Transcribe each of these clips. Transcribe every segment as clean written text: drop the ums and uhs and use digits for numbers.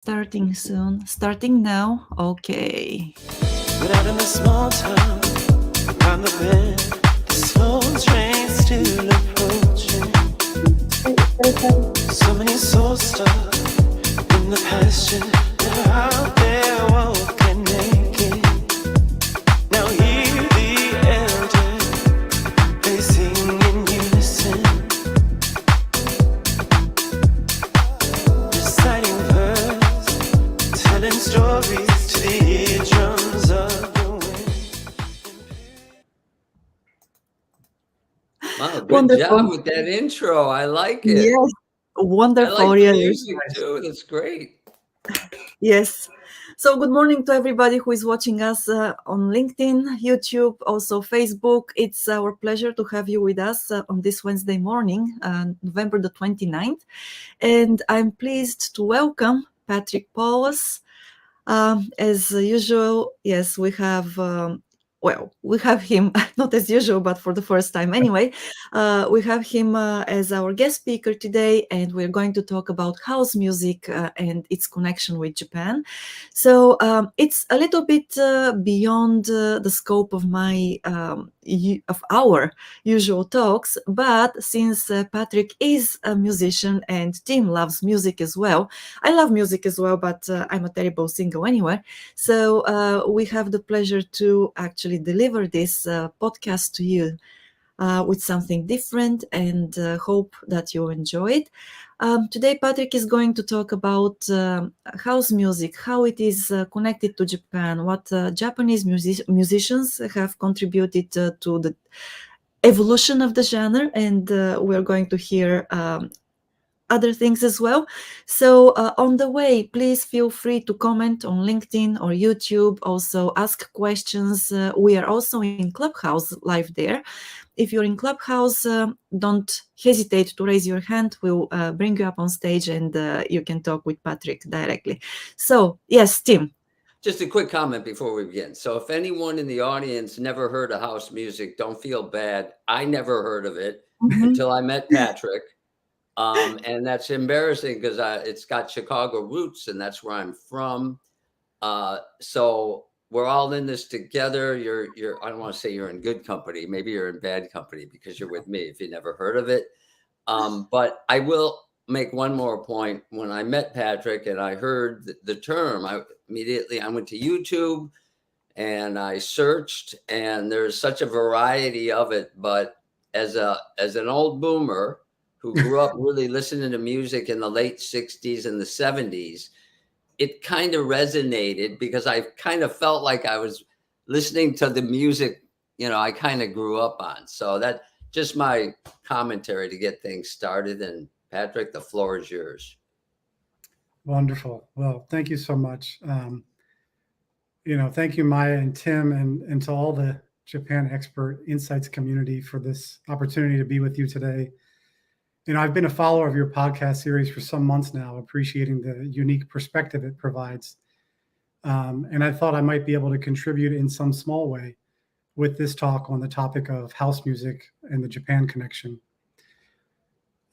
Starting soon. Starting now. Okay. But out in the small town, around the bend, the slow train still approaching. So many souls stuck in the pasture. They're out there walking naked. Now hear the elders, they sing in unison, reciting verse, telling stories to the eardrums of the wind. Wow, good Wonderful. job with that intro. I like it. Yes. I like Wonderful. the Yes. music too. That's great. Yes. So, good morning to everybody who is watching us on LinkedIn, YouTube, also Facebook. It's our pleasure to have you with us on this Wednesday morning, November the 29th. And I'm pleased to welcome Patrick Paulus. As usual, yes, we have. We have him, not as usual, but for the first time anyway. We have him as our guest speaker today, and we're going to talk about house music and its connection with Japan. So it's a little bit beyond the scope of of our usual talks, but since Patrick is a musician and Tim loves music as well, I love music as well, but I'm a terrible singer anyway. So we have the pleasure to actually deliver this podcast to you with something different, and hope that you enjoy it. Today, Patrick is going to talk about house music, how it is connected to Japan, what Japanese musicians have contributed to the evolution of the genre, and we're going to hear other things as well. So on the way, please feel free to comment on LinkedIn or YouTube. Also ask questions. We are also in Clubhouse live there. If you're in Clubhouse, don't hesitate to raise your hand. We'll bring you up on stage, and you can talk with Patrick directly. So yes, Tim. Just a quick comment before we begin. So, if anyone in the audience never heard of house music, don't feel bad. I never heard of it until I met Patrick. And that's embarrassing because it's got Chicago roots, and that's where I'm from. So we're all in this together. You're. I don't want to say you're in good company. Maybe you're in bad company because you're with me if you never heard of it. But I will make one more point. When I met Patrick and I heard the term, I went to YouTube and I searched, and there's such a variety of it. But as an old boomer who grew up really listening to music in the late 60s and the 70s, it kind of resonated because I kind of felt like I was listening to the music, I kind of grew up on. So that just my commentary to get things started. And Patrick, the floor is yours. Wonderful. Well, thank you so much. Thank you, Maya and Tim, and to all the Japan Expert Insights community for this opportunity to be with you today. I've been a follower of your podcast series for some months now, appreciating the unique perspective it provides. And I thought I might be able to contribute in some small way with this talk on the topic of house music and the Japan connection.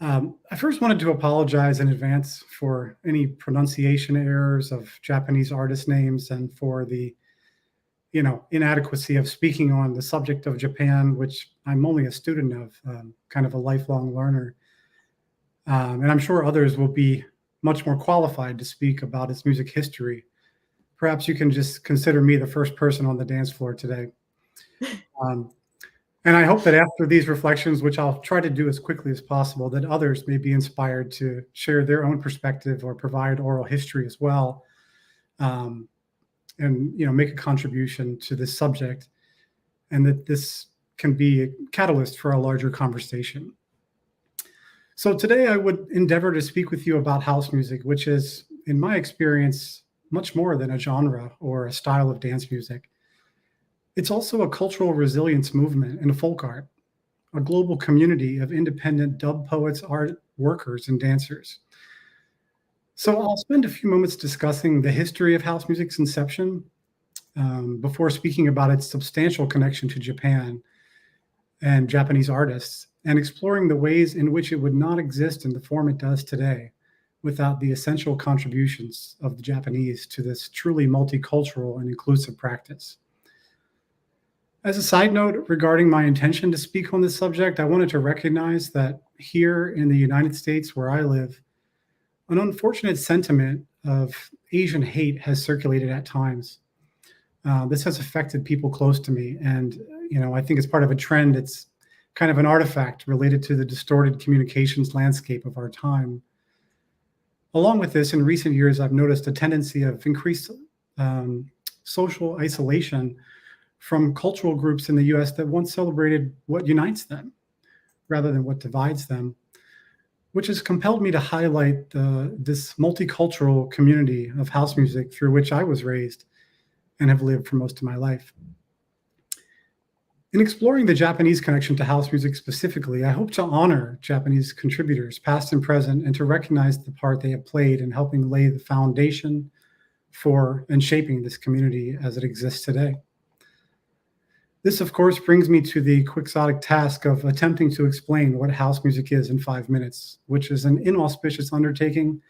I first wanted to apologize in advance for any pronunciation errors of Japanese artist names and for the inadequacy of speaking on the subject of Japan, which I'm only a student of, kind of a lifelong learner. And I'm sure others will be much more qualified to speak about its music history. Perhaps you can just consider me the first person on the dance floor today. And I hope that after these reflections, which I'll try to do as quickly as possible, that others may be inspired to share their own perspective or provide oral history as well, and make a contribution to this subject, and that this can be a catalyst for a larger conversation. So today I would endeavor to speak with you about house music, which is, in my experience, much more than a genre or a style of dance music. It's also a cultural resilience movement and a folk art, a global community of independent dub poets, art workers, and dancers. So I'll spend a few moments discussing the history of house music's inception, before speaking about its substantial connection to Japan and Japanese artists, and exploring the ways in which it would not exist in the form it does today without the essential contributions of the Japanese to this truly multicultural and inclusive practice. As a side note regarding my intention to speak on this subject, I wanted to recognize that here in the United States where I live, an unfortunate sentiment of Asian hate has circulated at times. This has affected people close to me, and I think it's part of a trend. It's kind of an artifact related to the distorted communications landscape of our time. Along with this, in recent years, I've noticed a tendency of increased social isolation from cultural groups in the US that once celebrated what unites them rather than what divides them, which has compelled me to highlight this multicultural community of house music through which I was raised and have lived for most of my life. In exploring the Japanese connection to house music specifically, I hope to honor Japanese contributors, past and present, and to recognize the part they have played in helping lay the foundation for and shaping this community as it exists today. This, of course, brings me to the quixotic task of attempting to explain what house music is in 5 minutes, which is an inauspicious undertaking,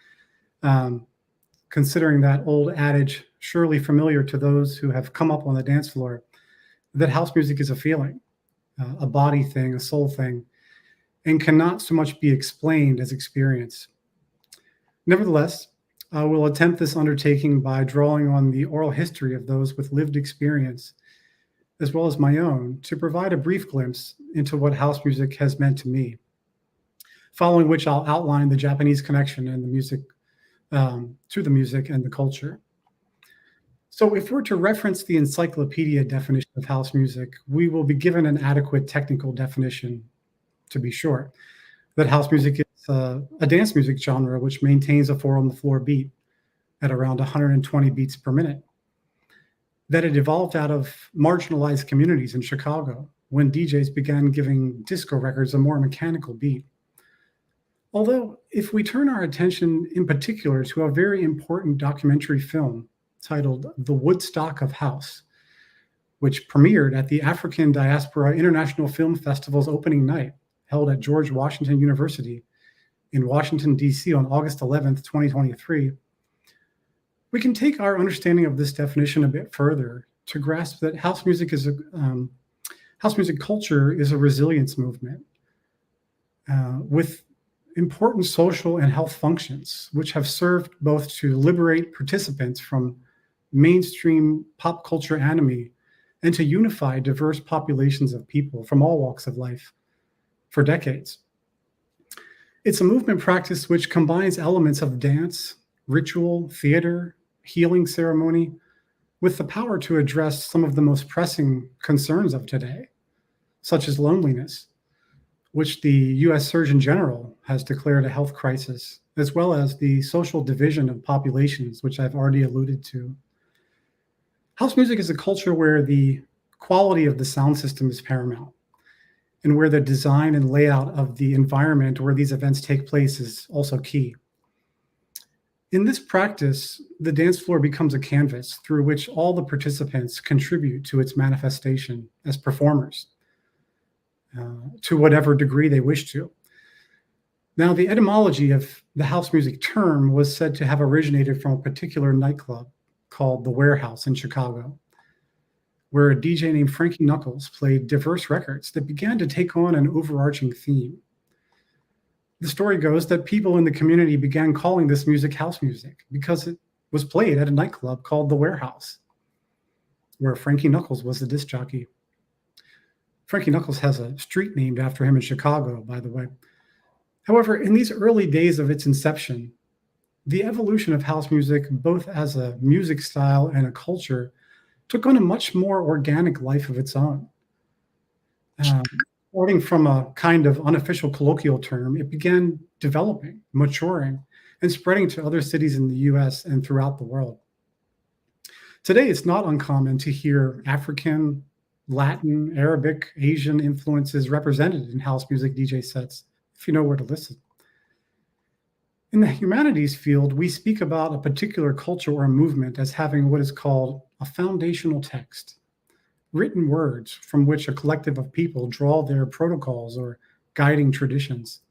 considering that old adage, surely familiar to those who have come up on the dance floor, that house music is a feeling, a body thing, a soul thing, and cannot so much be explained as experienced. Nevertheless, I will attempt this undertaking by drawing on the oral history of those with lived experience, as well as my own, to provide a brief glimpse into what house music has meant to me, following which I'll outline the Japanese connection and the music to the music and the culture. So if we're to reference the encyclopedia definition of house music, we will be given an adequate technical definition, to be sure, that house music is a dance music genre which maintains a 4-on-the-floor beat at around 120 beats per minute. That it evolved out of marginalized communities in Chicago when DJs began giving disco records a more mechanical beat. Although, if we turn our attention in particular to a very important documentary film titled The Woodstock of House, which premiered at the African Diaspora International Film Festival's opening night, held at George Washington University in Washington, D.C. on August 11th, 2023, we can take our understanding of this definition a bit further to grasp that house music culture is a resilience movement with important social and health functions, which have served both to liberate participants from mainstream pop culture enemy and to unify diverse populations of people from all walks of life for decades. It's a movement practice which combines elements of dance, ritual, theater, healing ceremony, with the power to address some of the most pressing concerns of today, such as loneliness, which the US Surgeon General has declared a health crisis, as well as the social division of populations, which I've already alluded to. House music is a culture where the quality of the sound system is paramount, and where the design and layout of the environment where these events take place is also key. In this practice, the dance floor becomes a canvas through which all the participants contribute to its manifestation as performers, to whatever degree they wish to. Now, the etymology of the house music term was said to have originated from a particular nightclub called The Warehouse in Chicago, where a DJ named Frankie Knuckles played diverse records that began to take on an overarching theme. The story goes that people in the community began calling this music house music because it was played at a nightclub called The Warehouse, where Frankie Knuckles was the disc jockey. Frankie Knuckles has a street named after him in Chicago, by the way. However, in these early days of its inception, the evolution of house music, both as a music style and a culture, took on a much more organic life of its own. Starting from a kind of unofficial colloquial term, it began developing, maturing, and spreading to other cities in the US and throughout the world. Today, it's not uncommon to hear African, Latin, Arabic, Asian influences represented in house music DJ sets, if you know where to listen. In the humanities field, we speak about a particular culture or movement as having what is called a foundational text, written words from which a collective of people draw their protocols or guiding traditions.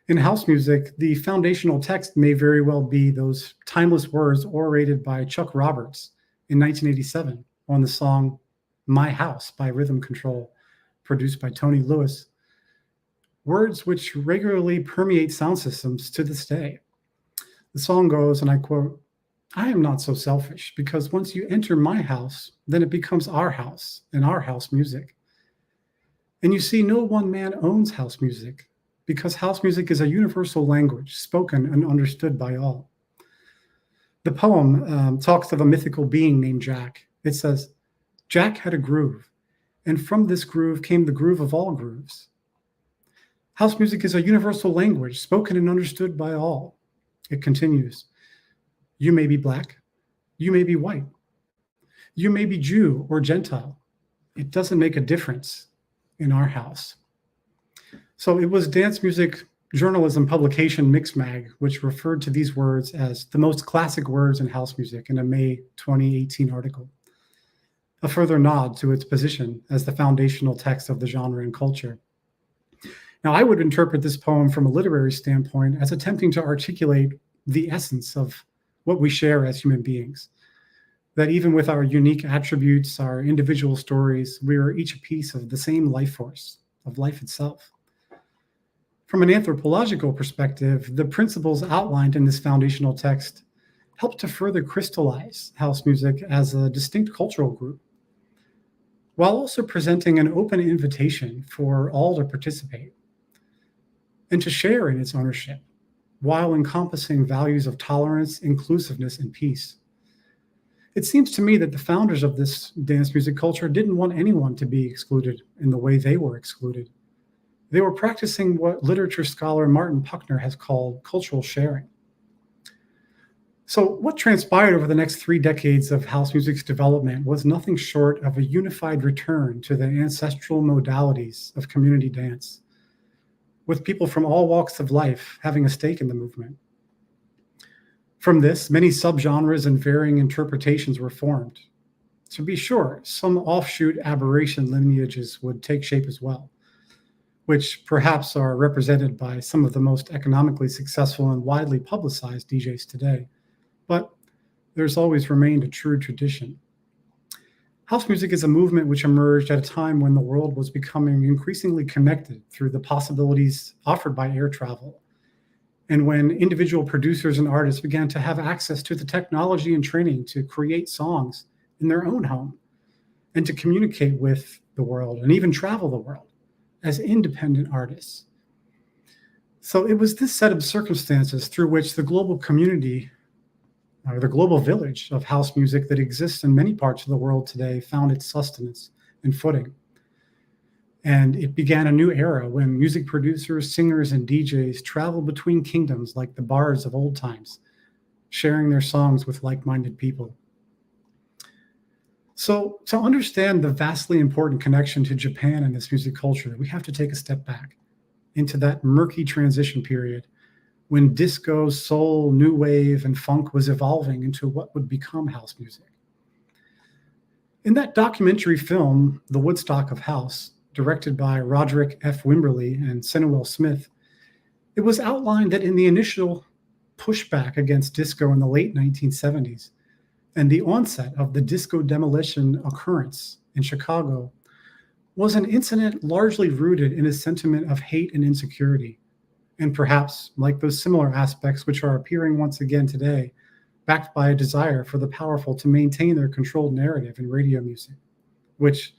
In house music, the foundational text may very well be those timeless words orated by Chuck Roberts in 1987 on the song My House by Rhythm Control, produced by Tony Lewis. Words which regularly permeate sound systems to this day. The song goes, and I quote, "I am not so selfish, because once you enter my house, then it becomes our house and our house music. And you see, no one man owns house music, because house music is a universal language spoken and understood by all." The poem talks of a mythical being named Jack. It says, "Jack had a groove, and from this groove came the groove of all grooves." House music is a universal language spoken and understood by all. It continues, "You may be black, you may be white, you may be Jew or Gentile. It doesn't make a difference in our house." So it was dance music journalism publication Mixmag, which referred to these words as the most classic words in house music in a May 2018 article, a further nod to its position as the foundational text of the genre and culture. Now, I would interpret this poem from a literary standpoint as attempting to articulate the essence of what we share as human beings, that even with our unique attributes, our individual stories, we are each a piece of the same life force, of life itself. From an anthropological perspective, the principles outlined in this foundational text help to further crystallize house music as a distinct cultural group, while also presenting an open invitation for all to participate and to share in its ownership, while encompassing values of tolerance, inclusiveness, and peace. It seems to me that the founders of this dance music culture didn't want anyone to be excluded in the way they were excluded. They were practicing what literature scholar Martin Puckner has called cultural sharing. So what transpired over the next 3 decades of house music's development was nothing short of a unified return to the ancestral modalities of community dance, with people from all walks of life having a stake in the movement. From this, many subgenres and varying interpretations were formed. To be sure, some offshoot aberration lineages would take shape as well, which perhaps are represented by some of the most economically successful and widely publicized DJs today. But there's always remained a true tradition. House music is a movement which emerged at a time when the world was becoming increasingly connected through the possibilities offered by air travel, and when individual producers and artists began to have access to the technology and training to create songs in their own home and to communicate with the world and even travel the world as independent artists. So it was this set of circumstances through which the global community, or the global village of house music that exists in many parts of the world today, found its sustenance and footing. And it began a new era when music producers, singers, and DJs traveled between kingdoms like the bards of old times, sharing their songs with like-minded people. So to understand the vastly important connection to Japan and this music culture, we have to take a step back into that murky transition period when disco, soul, new wave, and funk was evolving into what would become house music. In that documentary film, The Woodstock of House, directed by Roderick F. Wimberly and Senuel Smith, it was outlined that in the initial pushback against disco in the late 1970s and the onset of the disco demolition occurrence in Chicago was an incident largely rooted in a sentiment of hate and insecurity, and perhaps, like those similar aspects which are appearing once again today, backed by a desire for the powerful to maintain their controlled narrative in radio music, which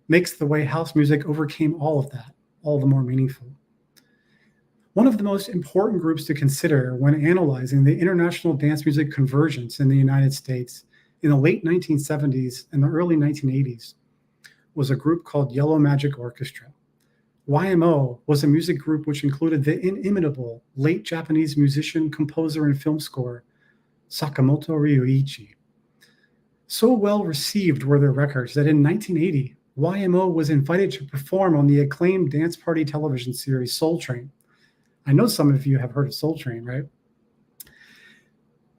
makes the way house music overcame all of that all the more meaningful. One of the most important groups to consider when analyzing the international dance music convergence in the United States in the late 1970s and the early 1980s was a group called Yellow Magic Orchestra. YMO was a music group which included the inimitable late Japanese musician, composer, and film score Sakamoto Ryuichi. So well received were their records that in 1980, YMO was invited to perform on the acclaimed dance party television series Soul Train. I know some of you have heard of Soul Train, right?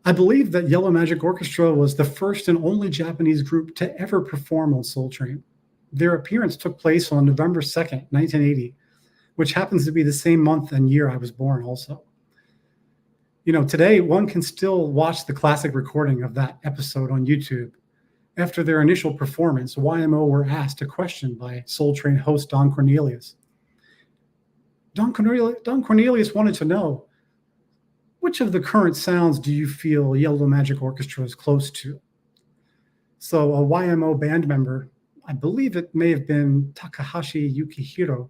I believe that Yellow Magic Orchestra was the first and only Japanese group to ever perform on Soul Train. Their appearance took place on November 2nd, 1980, which happens to be the same month and year I was born also. Today one can still watch the classic recording of that episode on YouTube. After their initial performance, YMO were asked a question by Soul Train host Don Cornelius. Don Cornelius wanted to know, which of the current sounds do you feel Yellow Magic Orchestra is close to? So a YMO band member, I believe it may have been Takahashi Yukihiro,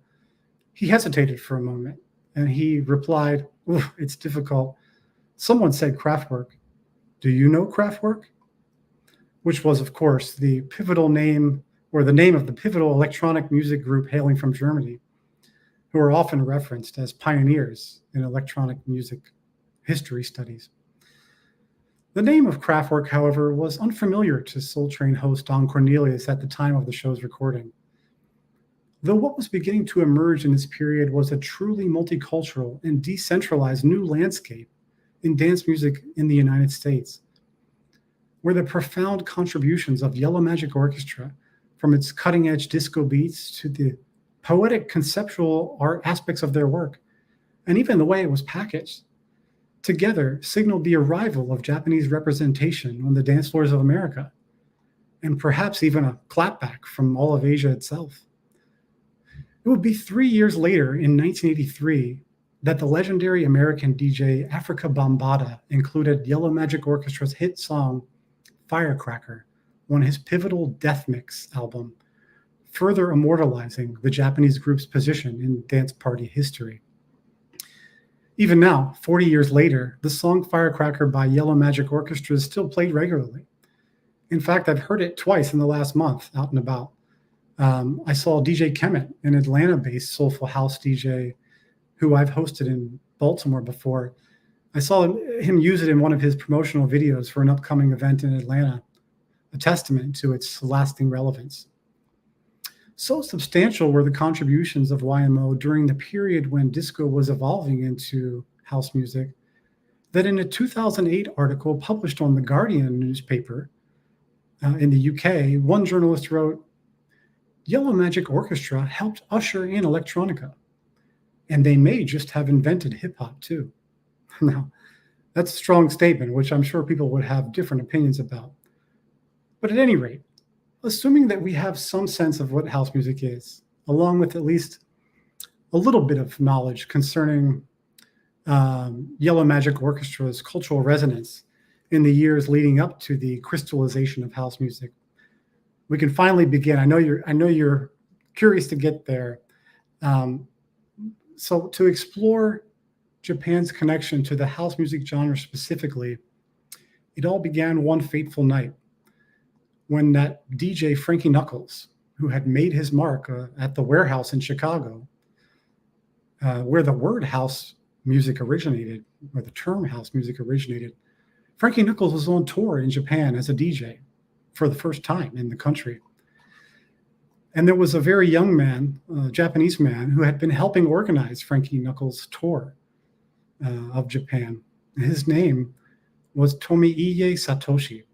he hesitated for a moment and he replied, it's difficult. Someone said Kraftwerk. Do you know Kraftwerk? Which was, of course, the pivotal name, or the name of the pivotal electronic music group hailing from Germany, who are often referenced as pioneers in electronic music history studies. The name of Kraftwerk, however, was unfamiliar to Soul Train host Don Cornelius at the time of the show's recording. Though what was beginning to emerge in this period was a truly multicultural and decentralized new landscape in dance music in the United States, where the profound contributions of Yellow Magic Orchestra, from its cutting-edge disco beats to the poetic conceptual art aspects of their work, and even the way it was packaged, together signaled the arrival of Japanese representation on the dance floors of America, and perhaps even a clapback from all of Asia itself. It would be 3 years later, in 1983, that the legendary American DJ Africa Bambaataa included Yellow Magic Orchestra's hit song Firecracker on his pivotal Death Mix album, further immortalizing the Japanese group's position in dance party history. Even now, 40 years later, the song Firecracker by Yellow Magic Orchestra is still played regularly. In fact, I've heard it twice in the last month, out and about. I saw DJ Kemet, an Atlanta-based soulful house DJ who I've hosted in Baltimore before. I saw him use it in one of his promotional videos for an upcoming event in Atlanta, a testament to its lasting relevance. So substantial were the contributions of YMO during the period when disco was evolving into house music that in a 2008 article published on The Guardian newspaper in the UK, one journalist wrote, Yellow Magic Orchestra helped usher in electronica, and they may just have invented hip-hop too. Now, that's a strong statement, which I'm sure people would have different opinions about. But at any rate, assuming that we have some sense of what house music is, along with at least a little bit of knowledge concerning Yellow Magic Orchestra's cultural resonance in the years leading up to the crystallization of house music, we can finally begin. I know you're curious to get there. So to explore Japan's connection to the house music genre specifically, it all began one fateful night when that DJ Frankie Knuckles, who had made his mark at the Warehouse in Chicago, where the word house music originated, or the term house music originated, Frankie Knuckles was on tour in Japan as a DJ for the first time in the country. And there was a very young man, a Japanese man, who had been helping organize Frankie Knuckles' tour of Japan. His name was Tomy Satoshi.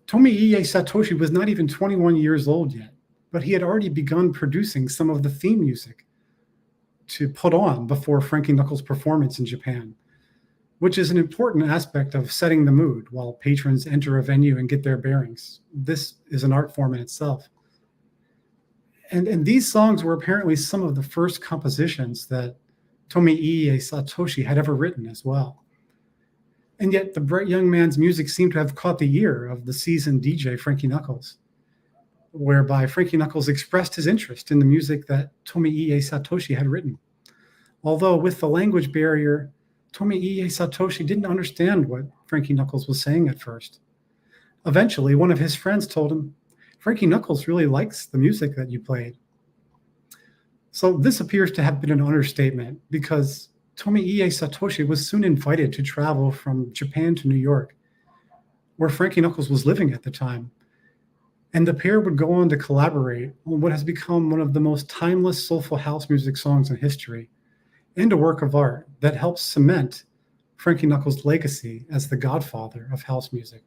Tomy Satoshi was not even 21 years old yet, but he had already begun producing some of the theme music to put on before Frankie Knuckles' performance in Japan, which is an important aspect of setting the mood while patrons enter a venue and get their bearings. This is an art form in itself. And these songs were apparently some of the first compositions that Tomy Satoshi had ever written as well. And yet the bright young man's music seemed to have caught the ear of the seasoned DJ Frankie Knuckles, whereby Frankie Knuckles expressed his interest in the music that Tomy Satoshi had written. Although with the language barrier, Tomy Satoshi didn't understand what Frankie Knuckles was saying at first. Eventually, one of his friends told him, Frankie Knuckles really likes the music that you played. So this appears to have been an understatement, because Tomy Satoshi was soon invited to travel from Japan to New York, where Frankie Knuckles was living at the time. And the pair would go on to collaborate on what has become one of the most timeless soulful house music songs in history, and a work of art that helps cement Frankie Knuckles' legacy as the godfather of house music.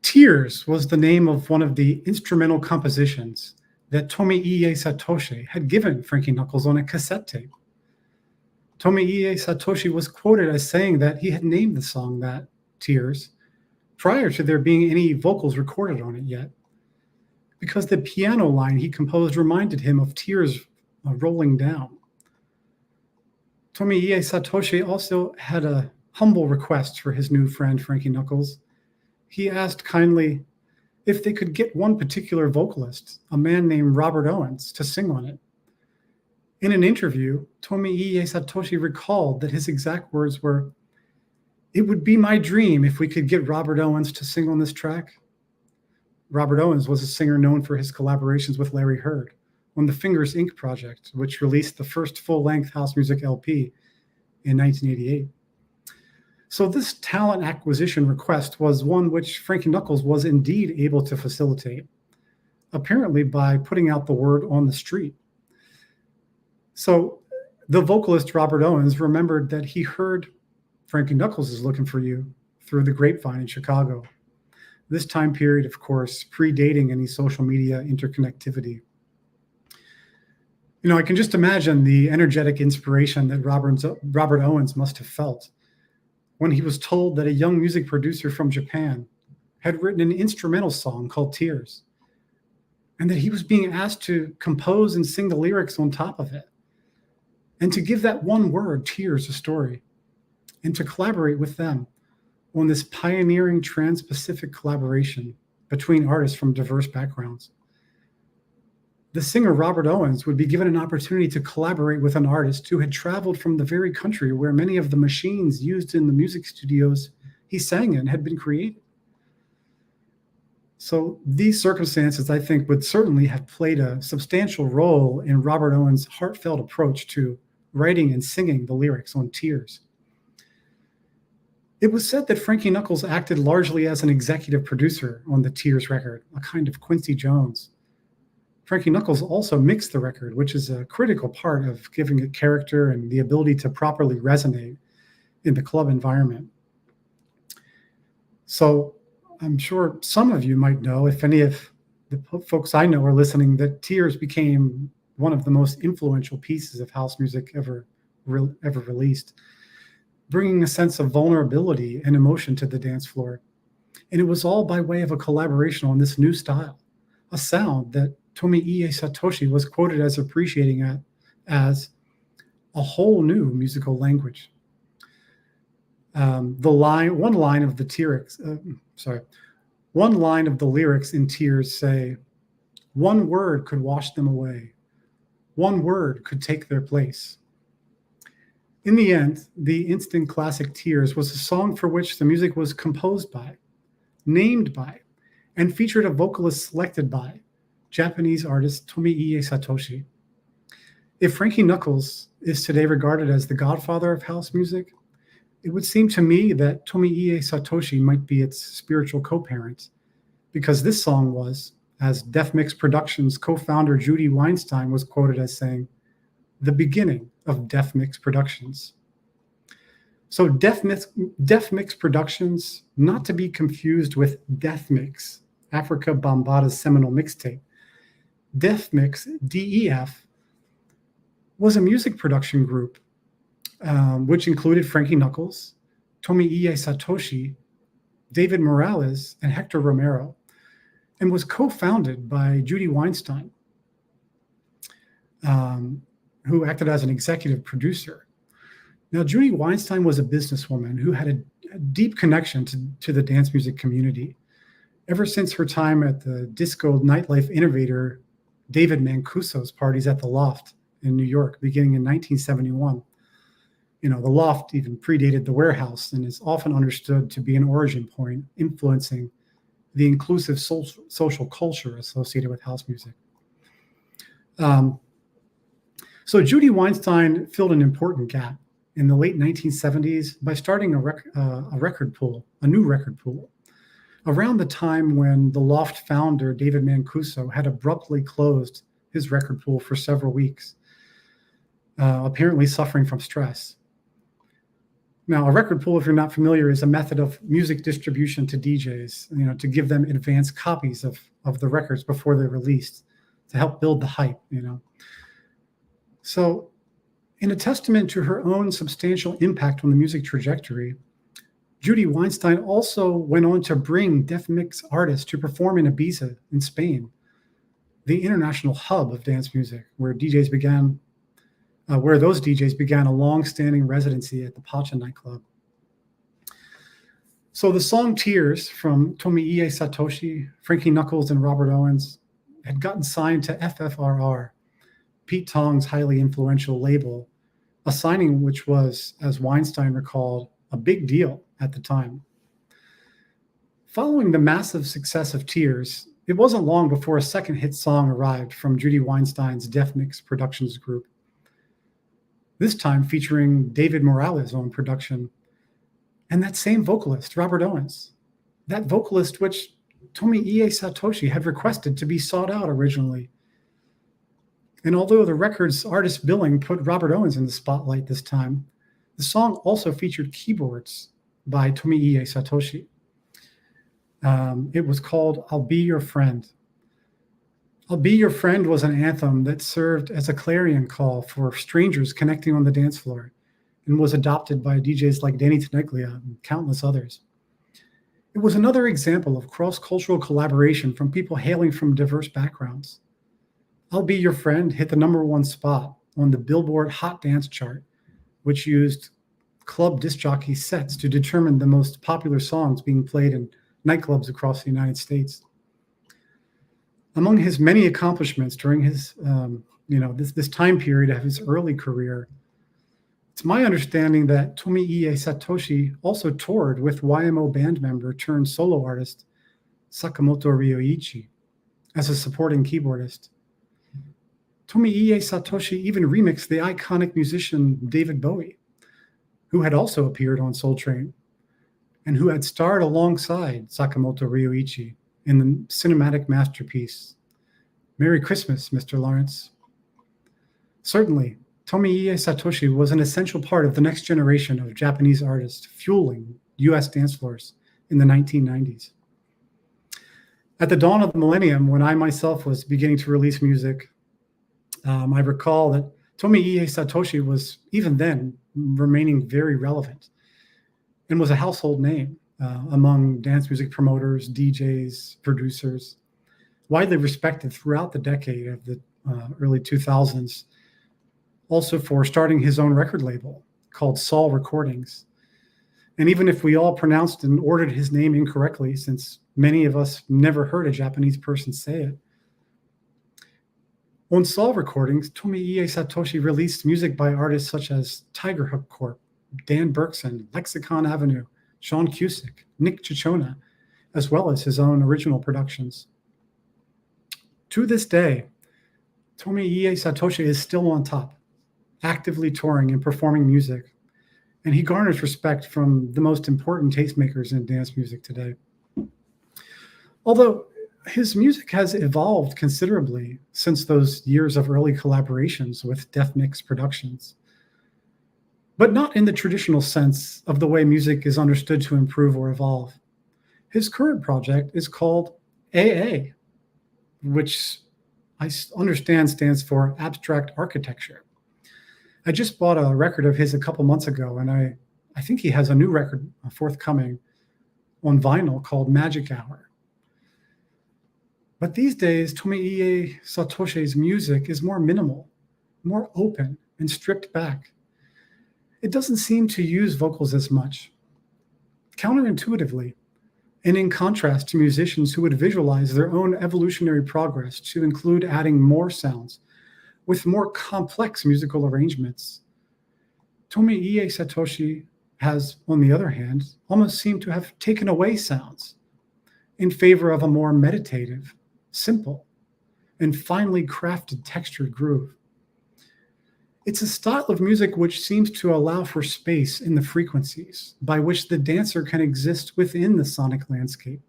Tears was the name of one of the instrumental compositions that Tomy Satoshi had given Frankie Knuckles on a cassette tape. Tomy Satoshi was quoted as saying that he had named the song that, Tears, prior to there being any vocals recorded on it yet, because the piano line he composed reminded him of tears rolling down. Tomy Satoshi also had a humble request for his new friend, Frankie Knuckles. He asked kindly if they could get one particular vocalist, a man named Robert Owens, to sing on it. In an interview, Tomy Satoshi recalled that his exact words were, "It would be my dream if we could get Robert Owens to sing on this track." Robert Owens was a singer known for his collaborations with Larry Heard on the Fingers Inc. project, which released the first full-length house music LP in 1988. So this talent acquisition request was one which Frankie Knuckles was indeed able to facilitate, apparently by putting out the word on the street. So the vocalist Robert Owens remembered that he heard Frankie Knuckles is looking for you through the grapevine in Chicago. This time period, of course, predating any social media interconnectivity. I can just imagine the energetic inspiration that Robert Owens must have felt when he was told that a young music producer from Japan had written an instrumental song called Tears, and that he was being asked to compose and sing the lyrics on top of it, and to give that one word, Tears, a story, and to collaborate with them on this pioneering trans-Pacific collaboration between artists from diverse backgrounds. The singer Robert Owens would be given an opportunity to collaborate with an artist who had traveled from the very country where many of the machines used in the music studios he sang in had been created. So these circumstances, I think, would certainly have played a substantial role in Robert Owens' heartfelt approach to writing and singing the lyrics on Tears. It was said that Frankie Knuckles acted largely as an executive producer on the Tears record, a kind of Quincy Jones. Frankie Knuckles also mixed the record, which is a critical part of giving it character and the ability to properly resonate in the club environment. So I'm sure some of you might know, if any of the folks I know are listening, that Tears became one of the most influential pieces of house music ever released, bringing a sense of vulnerability and emotion to the dance floor. And it was all by way of a collaboration on this new style, a sound that Tomy Satoshi was quoted as appreciating it as a whole new musical language. One line of the lyrics in Tears say, "One word could wash them away. One word could take their place." In the end, the instant classic Tears was a song for which the music was composed by, named by, and featured a vocalist selected by Japanese artist Tomy Satoshi. If Frankie Knuckles is today regarded as the godfather of house music, it would seem to me that Tomy Satoshi might be its spiritual co-parent, because this song was, as Def Mix Productions co-founder Judy Weinstein was quoted as saying, the beginning of Def Mix Productions. So Def Mix Productions, not to be confused with Death Mix, Africa Bambaata's seminal mixtape. Def Mix, DEF, was a music production group which included Frankie Knuckles, Tomy Satoshi, David Morales, and Hector Romero, and was co-founded by Judy Weinstein, who acted as an executive producer. Now, Judy Weinstein was a businesswoman who had a deep connection to the dance music community. Ever since her time at the disco nightlife innovator David Mancuso's parties at the Loft in New York, beginning in 1971. The Loft even predated the Warehouse and is often understood to be an origin point influencing the inclusive social culture associated with house music. So Judy Weinstein filled an important gap in the late 1970s by starting a new record pool, around the time when the Loft founder, David Mancuso, had abruptly closed his record pool for several weeks, apparently suffering from stress. Now, a record pool, if you're not familiar, is a method of music distribution to DJs, to give them advanced copies of the records before they're released, to help build the hype, So in a testament to her own substantial impact on the music trajectory, Judy Weinstein also went on to bring deaf mix artists to perform in Ibiza in Spain, the international hub of dance music, where those DJs began a long-standing residency at the Pacha nightclub. So the song Tears from Tomy Satoshi, Frankie Knuckles, and Robert Owens had gotten signed to FFRR, Pete Tong's highly influential label, a signing which was, as Weinstein recalled, a big deal at the time. Following the massive success of Tears, it wasn't long before a second hit song arrived from Judy Weinstein's Def Mix Productions group, this time featuring David Morales' own production, and that same vocalist, Robert Owens, that vocalist which Tomy Satoshi had requested to be sought out originally. And although the record's artist billing put Robert Owens in the spotlight this time, the song also featured keyboards by Tomy Satoshi. It was called I'll Be Your Friend. I'll Be Your Friend was an anthem that served as a clarion call for strangers connecting on the dance floor and was adopted by DJs like Danny Tenaglia and countless others. It was another example of cross-cultural collaboration from people hailing from diverse backgrounds. I'll Be Your Friend hit the #1 spot on the Billboard Hot Dance chart, which used club disc jockey sets to determine the most popular songs being played in nightclubs across the United States. Among his many accomplishments during his, this time period of his early career, it's my understanding that Tomy Satoshi also toured with YMO band member turned solo artist Sakamoto Ryoichi as a supporting keyboardist. Tomy Satoshi even remixed the iconic musician David Bowie, who had also appeared on Soul Train and who had starred alongside Sakamoto Ryoichi in the cinematic masterpiece, Merry Christmas, Mr. Lawrence. Certainly, Tomy Satoshi was an essential part of the next generation of Japanese artists fueling US dance floors in the 1990s. At the dawn of the millennium, when I myself was beginning to release music, I recall that Tomy Satoshi was even then remaining very relevant and was a household name among dance music promoters, DJs, producers, widely respected throughout the decade of the early 2000s, also for starting his own record label called Saul Recordings. And even if we all pronounced and ordered his name incorrectly, since many of us never heard a Japanese person say it, on Saul Recordings, Tomy Satoshi released music by artists such as Tigerhook Corp., Dan Berkson, Lexicon Avenue, Sean Cusick, Nick Ciccona, as well as his own original productions. To this day, Tomy Satoshi is still on top, actively touring and performing music, and he garners respect from the most important tastemakers in dance music today. Although his music has evolved considerably since those years of early collaborations with Def Mix Productions, but not in the traditional sense of the way music is understood to improve or evolve. His current project is called AA, which I understand stands for Abstract Architecture. I just bought a record of his a couple months ago, and I think he has a new record forthcoming on vinyl called Magic Hour. But these days, Tomy Satoshi's music is more minimal, more open, and stripped back. It doesn't seem to use vocals as much. Counterintuitively, and in contrast to musicians who would visualize their own evolutionary progress to include adding more sounds with more complex musical arrangements, Tomy Satoshi has, on the other hand, almost seemed to have taken away sounds in favor of a more meditative, simple, and finely crafted textured groove. It's a style of music which seems to allow for space in the frequencies by which the dancer can exist within the sonic landscape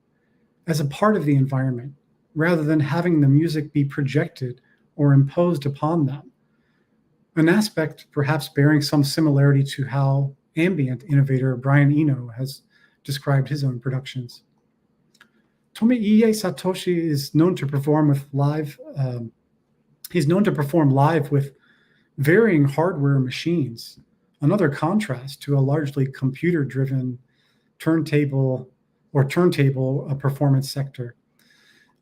as a part of the environment, rather than having the music be projected or imposed upon them, an aspect perhaps bearing some similarity to how ambient innovator Brian Eno has described his own productions. Tomy Satoshi is known to perform with live He's known to perform live with varying hardware machines, another contrast to a largely computer-driven turntable performance sector.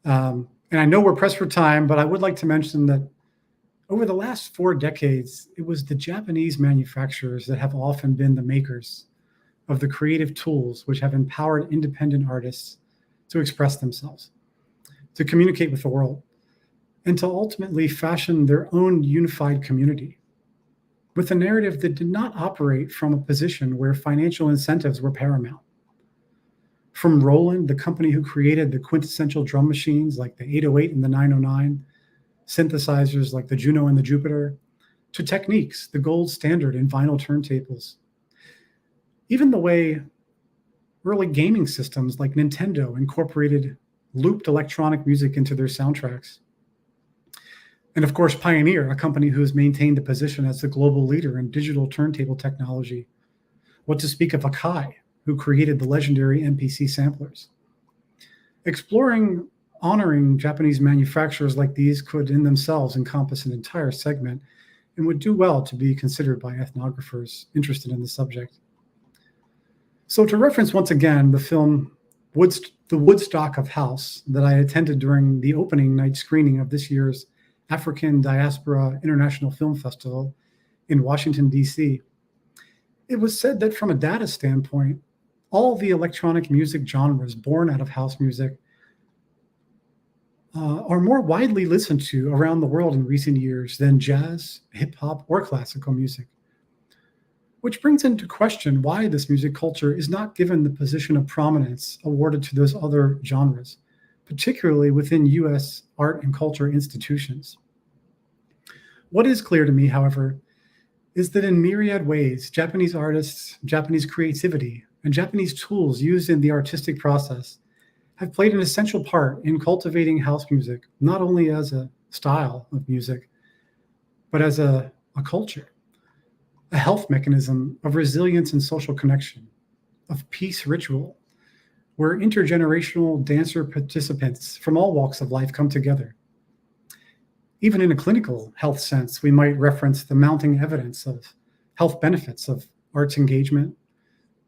And I know we're pressed for time, but I would like to mention that over the last 4 decades, it was the Japanese manufacturers that have often been the makers of the creative tools which have empowered independent artists to express themselves, to communicate with the world, and to ultimately fashion their own unified community with a narrative that did not operate from a position where financial incentives were paramount. From Roland, the company who created the quintessential drum machines like the 808 and the 909, synthesizers like the Juno and the Jupiter, to Techniques, the gold standard in vinyl turntables. Even the way early gaming systems like Nintendo incorporated looped electronic music into their soundtracks. And of course, Pioneer, a company who has maintained a position as the global leader in digital turntable technology. What to speak of Akai, who created the legendary MPC samplers. Exploring, honoring Japanese manufacturers like these could in themselves encompass an entire segment and would do well to be considered by ethnographers interested in the subject. So to reference once again the film The Woodstock of House that I attended during the opening night screening of this year's African Diaspora International Film Festival in Washington, D.C., it was said that from a data standpoint, all the electronic music genres born out of house music are more widely listened to around the world in recent years than jazz, hip hop, or classical music. Which brings into question why this music culture is not given the position of prominence awarded to those other genres, particularly within U.S. art and culture institutions. What is clear to me, however, is that in myriad ways, Japanese artists, Japanese creativity, and Japanese tools used in the artistic process have played an essential part in cultivating house music, not only as a style of music, but as a culture, a health mechanism of resilience and social connection, of peace ritual, where intergenerational dancer participants from all walks of life come together. Even in a clinical health sense, we might reference the mounting evidence of health benefits of arts engagement,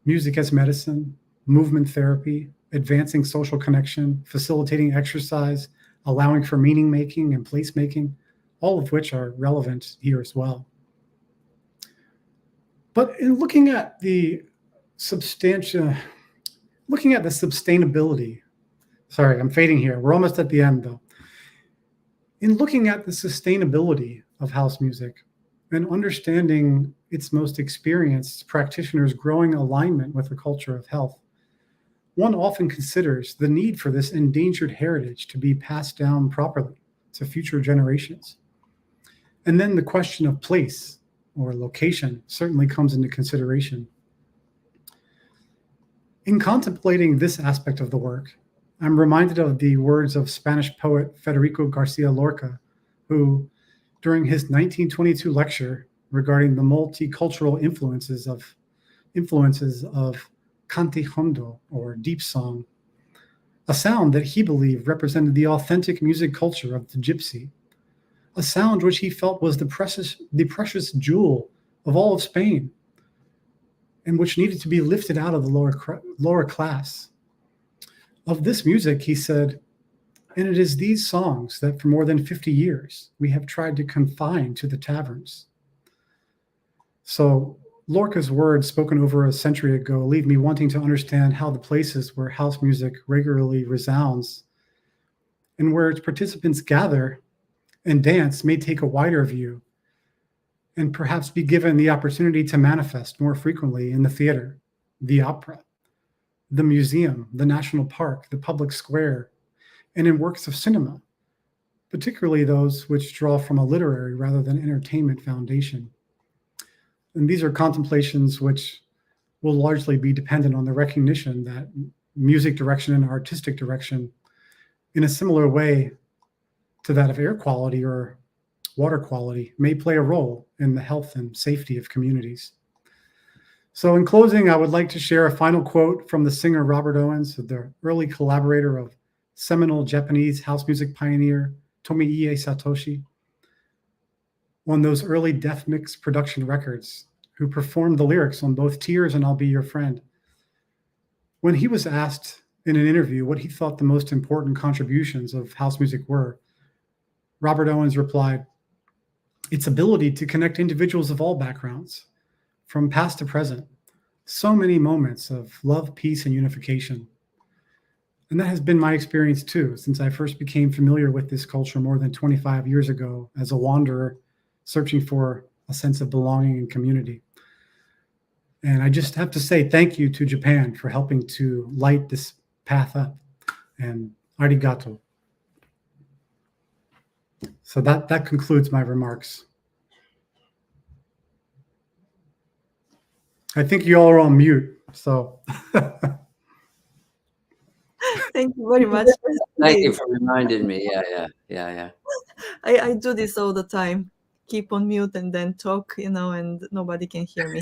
music as medicine, movement therapy, advancing social connection, facilitating exercise, allowing for meaning making and place making, all of which are relevant here as well. But in looking at the sustainability, sorry, I'm fading here. We're almost at the end though. In looking at the sustainability of house music and understanding its most experienced practitioners' growing alignment with the culture of health, one often considers the need for this endangered heritage to be passed down properly to future generations. And then the question of place or location certainly comes into consideration. In contemplating this aspect of the work, I'm reminded of the words of Spanish poet Federico Garcia Lorca, who, during his 1922 lecture regarding the multicultural influences of cantijondo, or deep song, a sound that he believed represented the authentic music culture of the gypsy, a sound which he felt was the precious jewel of all of Spain, and which needed to be lifted out of the lower class. Of this music, he said, and it is these songs that for more than 50 years we have tried to confine to the taverns. So Lorca's words spoken over a century ago leave me wanting to understand how the places where house music regularly resounds and where its participants gather and dance may take a wider view and perhaps be given the opportunity to manifest more frequently in the theater, the opera, the museum, the national park, the public square, and in works of cinema, particularly those which draw from a literary rather than entertainment foundation. And these are contemplations which will largely be dependent on the recognition that music direction and artistic direction, in a similar way to that of air quality or water quality, may play a role in the health and safety of communities. So in closing, I would like to share a final quote from the singer Robert Owens, the early collaborator of seminal Japanese house music pioneer Tomy Satoshi. on those early Def Mix production records, who performed the lyrics on both Tears and I'll Be Your Friend. When he was asked in an interview what he thought the most important contributions of house music were, Robert Owens replied, "Its ability to connect individuals of all backgrounds, from past to present. So many moments of love, peace, and unification." And that has been my experience too, since I first became familiar with this culture more than 25 years ago as a wanderer searching for a sense of belonging and community. And I just have to say thank you to Japan for helping to light this path up. And arigato. So that concludes my remarks. I think you all are on mute, so. Thank you very much. Thank you for reminding me. Yeah. I do this all the time. Keep on mute and then talk, and nobody can hear me.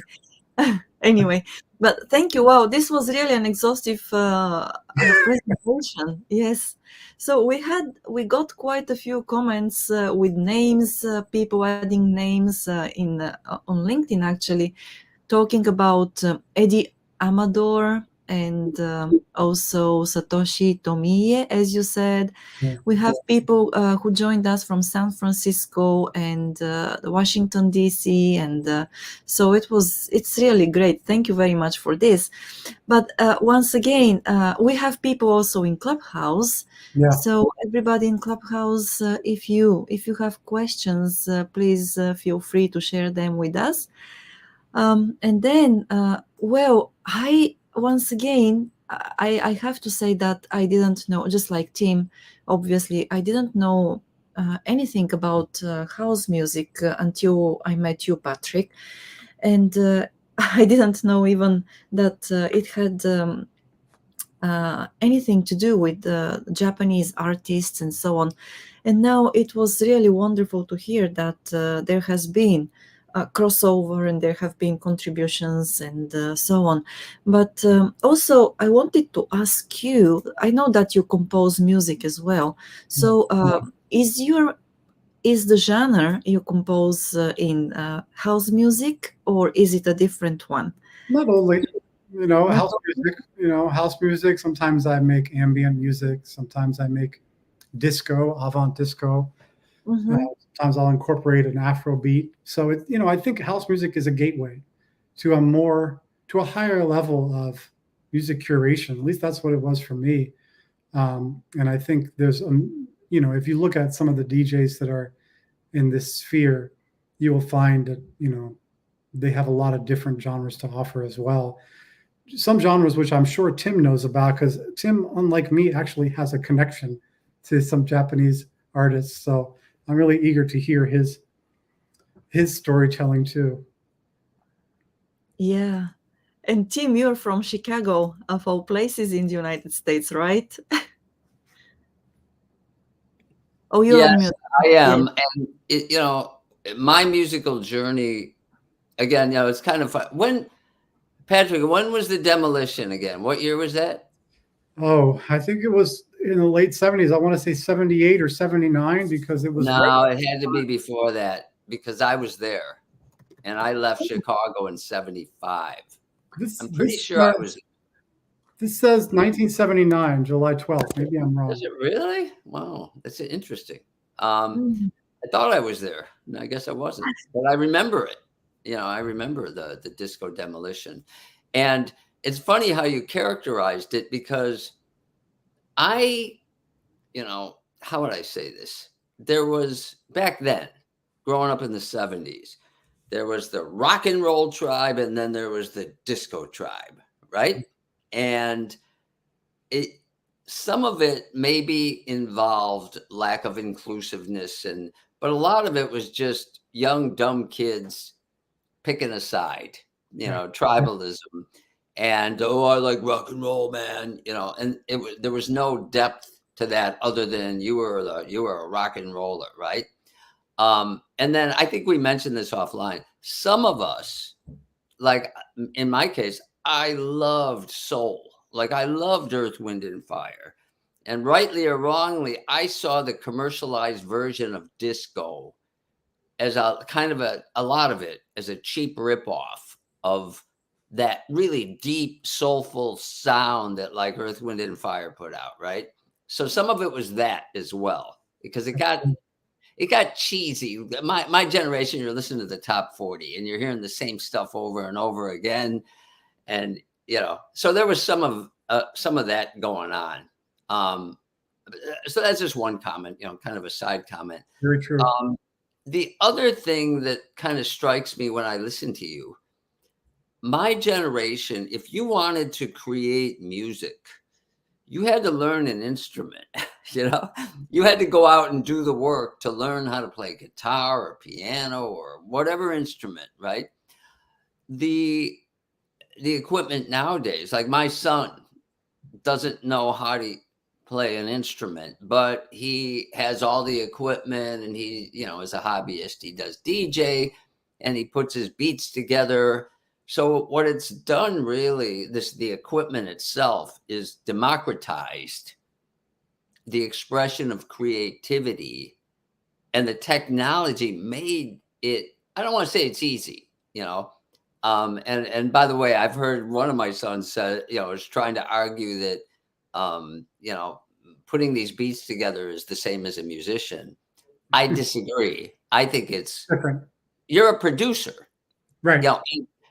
Anyway, but thank you. Wow, this was really an exhaustive presentation. Yes. So we got quite a few comments with names, people adding names on LinkedIn actually, talking about Eddie Amador and also Satoshi Tomy, as you said. Yeah. We have people who joined us from San Francisco and Washington, D.C. And so it's really great. Thank you very much for this. But once again, we have people also in Clubhouse. Yeah. So everybody in Clubhouse, if you have questions, please feel free to share them with us. And then, once again, I have to say that I didn't know, just like Tim, obviously, I didn't know anything about house music until I met you, Patrick. And I didn't know even that it had anything to do with Japanese artists and so on. And now it was really wonderful to hear that there has been crossover and there have been contributions and so on. But also I wanted to ask you, I know that you compose music as well. So is the genre you compose in house music, or is it a different one? Not only, house music. Sometimes I make ambient music. Sometimes I make disco, avant disco. Sometimes I'll incorporate an Afro beat. So I think house music is a gateway to a higher level of music curation. At least that's what it was for me. And I think there's, if you look at some of the DJs that are in this sphere, you will find that, they have a lot of different genres to offer as well. Some genres which I'm sure Tim knows about, because Tim, unlike me, actually has a connection to some Japanese artists. So I'm really eager to hear his storytelling too. Yeah. And Tim, you're from Chicago, of all places in the United States, right? Oh, you're on mute. I am. Yes. And my musical journey, again, it's kind of fun. Patrick, when was the demolition again? What year was that? Oh, I think it was in the late 70s. I want to say 78 or 79, because it was. No, it had to be before that, because I was there and I left Chicago in 75. I'm pretty sure I was. This says 1979, July 12th. Maybe I'm wrong. Is it really? Wow, that's interesting. I thought I was there. No, I guess I wasn't, but I remember it. I remember the disco demolition. And it's funny how you characterized it, because how would I say this? There was, back then, growing up in the 70s, there was the rock and roll tribe, and then there was the disco tribe, right? And some of it maybe involved lack of inclusiveness, but a lot of it was just young, dumb kids picking a side, tribalism, and I like rock and roll, man, and there was no depth to that other than you were a rock and roller, right? And then I think we mentioned this offline. Some of us, like in my case, I loved soul. Like I loved Earth, Wind and Fire. And rightly or wrongly, I saw the commercialized version of disco as a kind of a lot of it as a cheap ripoff of that really deep, soulful sound that like Earth, Wind, and Fire put out, right? So some of it was that as well, because it got cheesy. My generation, you're listening to the top 40 and you're hearing the same stuff over and over again. And, so there was some of that going on. So that's just one comment, kind of a side comment. Very true. The other thing that kind of strikes me when I listen to you, my generation, if you wanted to create music, you had to learn an instrument. You had to go out and do the work to learn how to play guitar or piano or whatever instrument, right? The equipment nowadays, like my son doesn't know how to play an instrument, but he has all the equipment, and he, as a hobbyist, he does DJ and he puts his beats together. So what it's done really, the equipment itself is democratized the expression of creativity, and the technology made it, I don't want to say it's easy, and by the way, I've heard one of my sons say, is trying to argue that, putting these beats together is the same as a musician. I disagree. I think it's different. You're a producer. Right.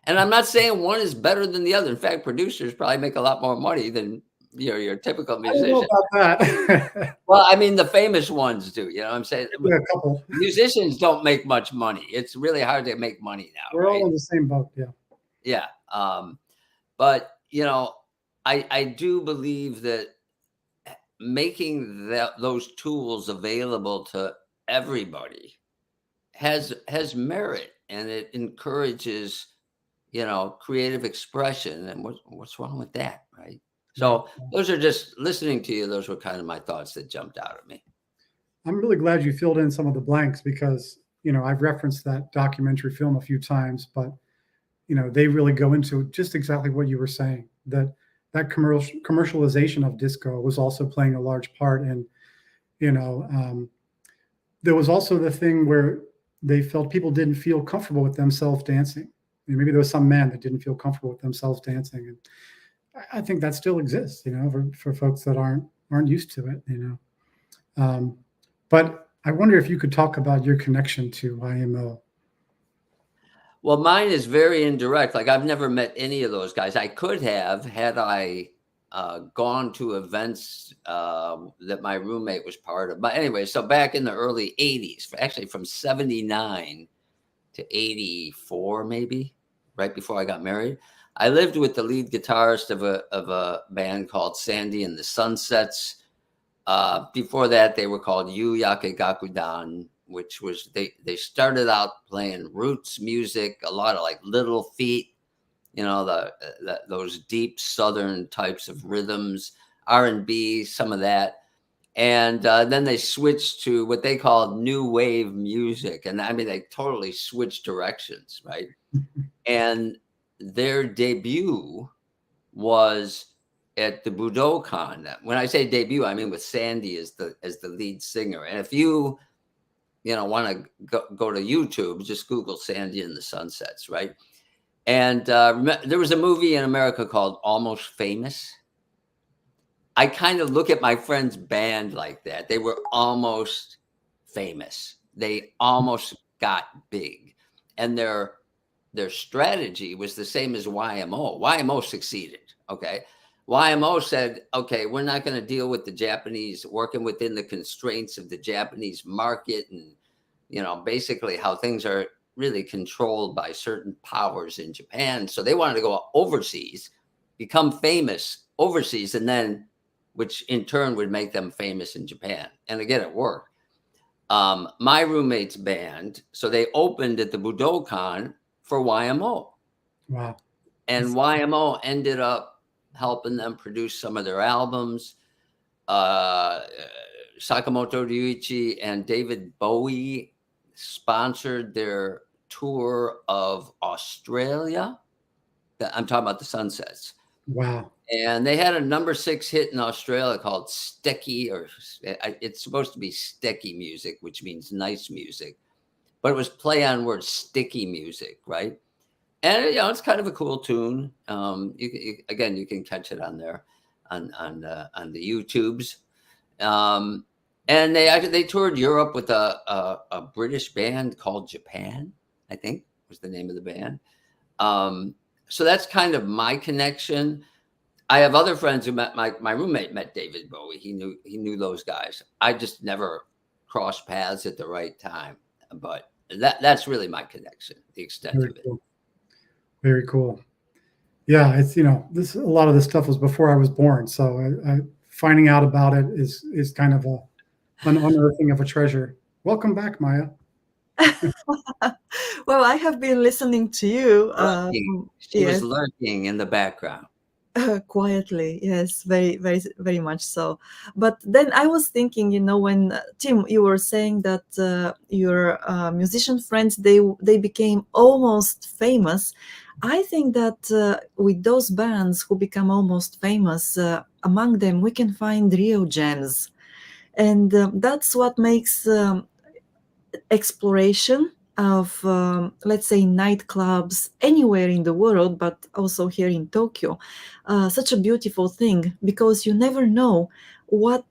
And I'm not saying one is better than the other. In fact, producers probably make a lot more money than your typical musician. I don't know about that. Well, I mean, the famous ones do. You know what I'm saying? Yeah, a couple. Musicians don't make much money. It's really hard to make money now. We're right? all in the same boat. Yeah. Yeah. But, I do believe that making those tools available to everybody has merit, and it encourages, creative expression. And what's wrong with that, right? So those are just, listening to you, those were kind of my thoughts that jumped out at me. I'm really glad you filled in some of the blanks, because, I've referenced that documentary film a few times, but, they really go into just exactly what you were saying, that commercialization of disco was also playing a large part. And, there was also the thing where they felt people didn't feel comfortable with themselves dancing. Maybe there was some man that didn't feel comfortable with themselves dancing. And I think that still exists, for folks that aren't used to it, But I wonder if you could talk about your connection to YMO. Well, mine is very indirect. Like, I've never met any of those guys. I could have, had I gone to events that my roommate was part of. But anyway, so back in the early 80s, actually from 79 to 84, maybe, right before I got married, I lived with the lead guitarist of a band called Sandy and the Sunsets. Before that, they were called Yu Yake Gakudan, which was, they started out playing roots music, a lot of like Little Feat, those deep Southern types of rhythms, R&B, some of that. And then they switched to what they called new wave music. And I mean, they totally switched directions, right? And their debut was at the Budokan. When I say debut, I mean with Sandy as the lead singer. And if you want to go to YouTube, just Google Sandy and the Sunsets, right? And there was a movie in America called Almost Famous. I kind of look at my friend's band like that. They were almost famous. They almost got big. And their strategy was the same as YMO. YMO succeeded, okay? YMO said, okay, we're not going to deal with the Japanese, working within the constraints of the Japanese market, and, basically how things are really controlled by certain powers in Japan. So they wanted to go overseas, become famous overseas, and then, which in turn would make them famous in Japan. And again, it worked. My roommate's band, so they opened at the Budokan for YMO. Wow. And YMO ended up helping them produce some of their albums. Sakamoto Ryuichi and David Bowie sponsored their tour of Australia. I'm talking about the Sunsets. Wow. And they had a #6 hit in Australia called Sticky, or it's supposed to be sticky music, which means nice music. but it was play on words, sticky music, right? And it's kind of a cool tune. Again, you can catch it on there, on the YouTubes. And they toured Europe with a British band called Japan, I think was the name of the band. So that's kind of my connection. I have other friends who met my roommate met David Bowie. He knew those guys. I just never crossed paths at the right time. But that's really my connection, the extent Very of it. cool. Very cool. Yeah, it's a lot of this stuff was before I was born, so finding out about it is kind of an unearthing of a treasure. Welcome back, Maya. Well, I have been listening to you. She was Yes. lurking in the background. Quietly, yes, very, very, very much so. But then I was thinking, when Tim, you were saying that your musician friends they became almost famous. I think that with those bands who become almost famous, among them we can find real gems, and that's what makes exploration of let's say nightclubs anywhere in the world, but also here in Tokyo, such a beautiful thing, because you never know what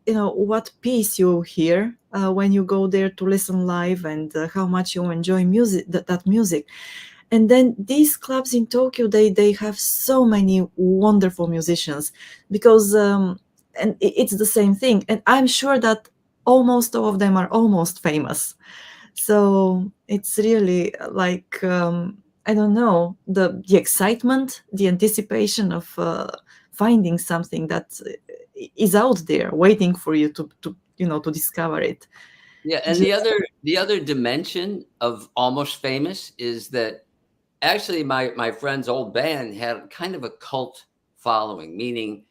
what piece you hear when you go there to listen live, and how much you enjoy music, that music. And then these clubs in Tokyo, they have so many wonderful musicians, because and it's the same thing, and I'm sure that almost all of them are almost famous. So it's really like I don't know, the excitement, the anticipation of finding something that is out there waiting for you to to discover it. Yeah, and the other dimension of almost famous is that actually my friend's old band had kind of a cult following, meaning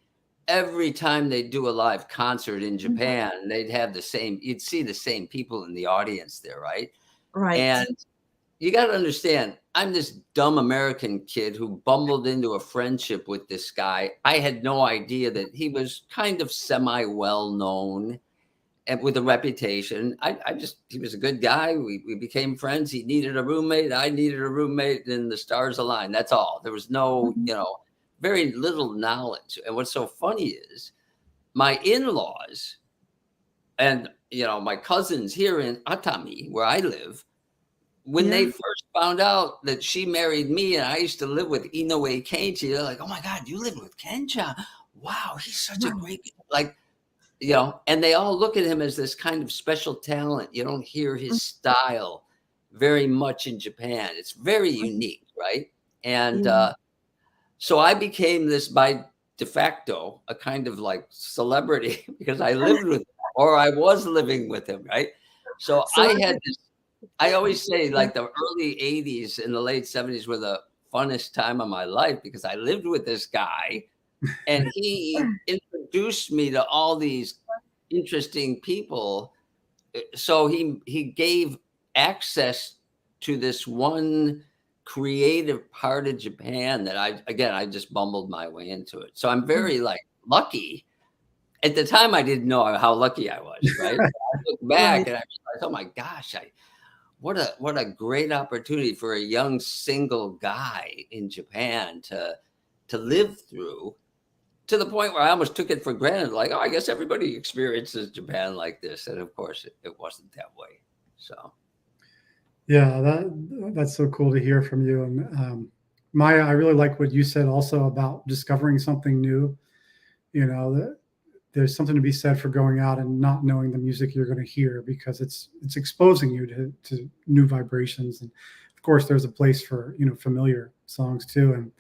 every time they do a live concert in Japan, you'd see the same people in the audience there, right? Right. And you got to understand, I'm this dumb American kid who bumbled into a friendship with this guy. I had no idea that he was kind of semi well known and with a reputation. He was a good guy. We became friends. He needed a roommate. I needed a roommate, and the stars aligned. That's all. There was no, very little knowledge. And what's so funny is my in-laws and, my cousins here in Atami, where I live, when they first found out that she married me and I used to live with Inoue Kenji, they're like, "Oh my God, you live with Kenja? Wow, he's such a great," and they all look at him as this kind of special talent. You don't hear his style very much in Japan. It's very unique, right? And so I became this by de facto, a kind of like celebrity because I lived with him, or I was living with him, right? So I had this. I always say like the early 80s and the late 70s were the funnest time of my life because I lived with this guy and he introduced me to all these interesting people. So he gave access to this one creative part of Japan that I just bumbled my way into it. So I'm very like lucky. At the time, I didn't know how lucky I was, right? I look back and I realized, oh my gosh, what a great opportunity for a young single guy in Japan to live through, to the point where I almost took it for granted, like, oh, I guess everybody experiences Japan like this. And of course it wasn't that way. So yeah, that's so cool to hear from you. And Maya, I really like what you said also about discovering something new. That there's something to be said for going out and not knowing the music you're going to hear, because it's exposing you to new vibrations. And of course there's a place for familiar songs too. And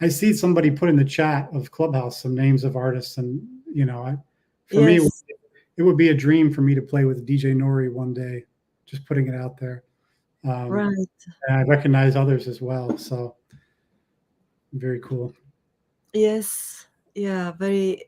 I see somebody put in the chat of Clubhouse some names of artists, and for me it would be a dream for me to play with DJ Nori one day, just putting it out there. Right. And I recognize others as well, so very cool. Yes. Yeah, very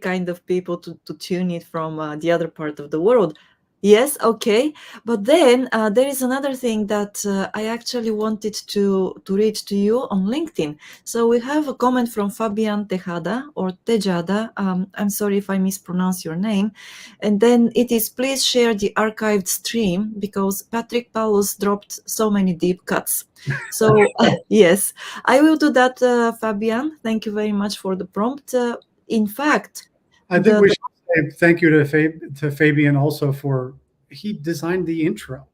kind of people to tune it from the other part of the world. Yes, okay. But then there is another thing that I actually wanted to read to you on LinkedIn. So we have a comment from Fabian Tejada or Tejada. I'm sorry if I mispronounce your name. And then it is, please share the archived stream because Patrick Paulus dropped so many deep cuts. So yes, I will do that, Fabian. Thank you very much for the prompt. In fact, I think we should say thank you to Fabian also for he designed the intro.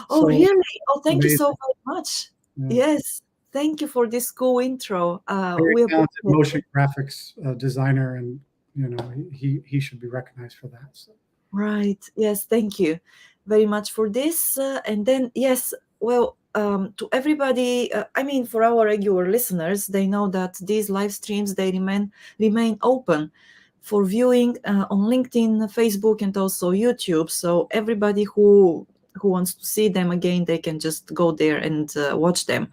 Oh, So really? Oh, thank you amazing. so very much. Yeah. Yes, thank you for this cool intro. Very We talented appreciate motion it. graphics designer, and he should be recognized for that. So. Right. Yes, thank you very much for this. And then, yes, well, to everybody, I mean, for our regular listeners, they know that these live streams, they remain open for viewing on LinkedIn, Facebook, and also YouTube. So everybody who wants to see them again, they can just go there and watch them.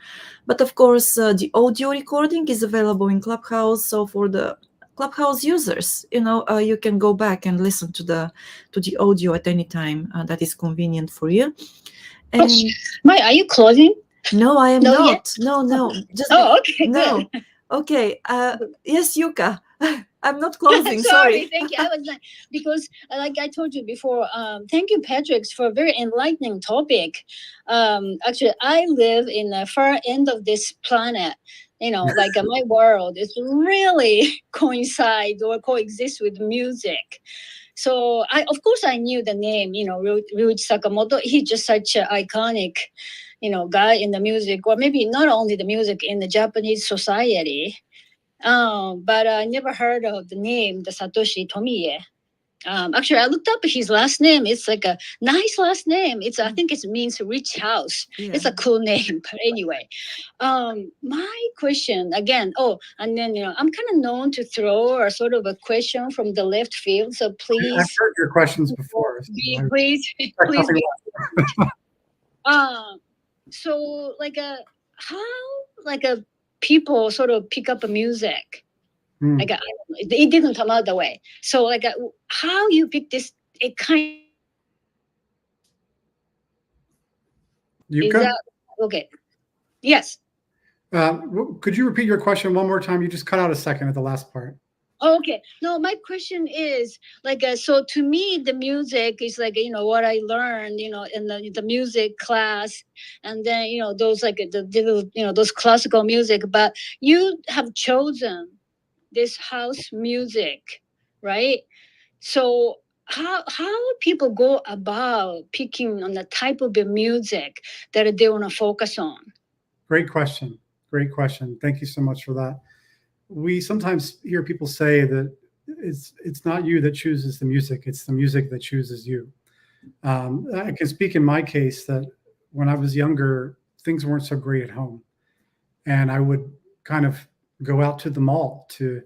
But of course, the audio recording is available in Clubhouse. So for the Clubhouse users, you can go back and listen to the audio at any time that is convenient for you. And Maya, are you closing? no, I am No, not. yet? No, just okay, no. good. Okay. Yes, Yuka. I'm not closing. Sorry, thank you. I was like, because like I told you before, thank you, Patrick, for a very enlightening topic. Actually, I live in the far end of this planet. Like my world is really coincide or coexist with music. So of course, I knew the name. Ryuichi Sakamoto. He's just such an iconic, guy in the music, or maybe not only the music in the Japanese society. But I never heard of the name, the Satoshi Tomy. Actually, I looked up his last name. It's like a nice last name. I think it means rich house. Yeah. It's a cool name. But anyway, my question again. Oh, and then I'm kind of known to throw a sort of a question from the left field. So please, I've heard your questions before. please. So how people sort of pick up a music. Like it didn't come out the way. So how you pick this? It kind. Yuka? Is that okay? Yes. Could you repeat your question one more time? You just cut out a second at the last part. Oh, okay. No, my question is so to me, the music is what I learned, in the music class, and then those those classical music. But you have chosen this house music, right? So how people go about picking on the type of the music that they want to focus on? Great question. Thank you so much for that. We sometimes hear people say that it's not you that chooses the music, it's the music that chooses you. I can speak in my case that when I was younger, things weren't so great at home. And I would kind of go out to the mall to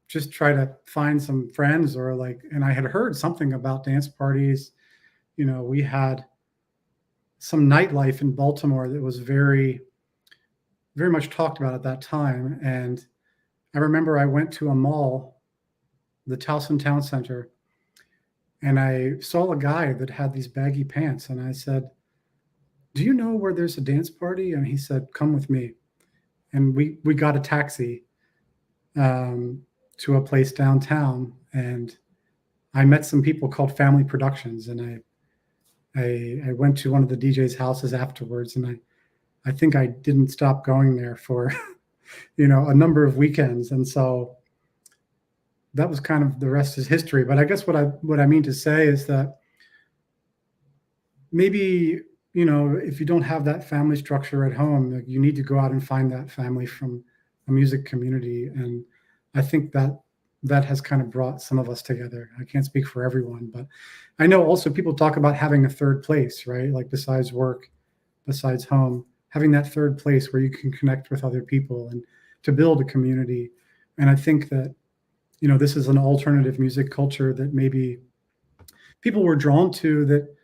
just try to find some friends and I had heard something about dance parties. We had some nightlife in Baltimore that was very, very much talked about at that time. And I remember I went to a mall, the Towson Town Center, and I saw a guy that had these baggy pants. And I said, "Do you know where there's a dance party?" And he said, "Come with me." And we got a taxi to a place downtown. And I met some people called Family Productions. And I went to one of the DJ's houses afterwards. And I think I didn't stop going there for a number of weekends. And so that was kind of the rest is history. But I guess what I mean to say is that maybe, if you don't have that family structure at home, you need to go out and find that family from a music community. And I think that has kind of brought some of us together. I can't speak for everyone, but I know also people talk about having a third place, right? Like besides work, besides home, having that third place where you can connect with other people and to build a community. And I think that, this is an alternative music culture that maybe people were drawn to that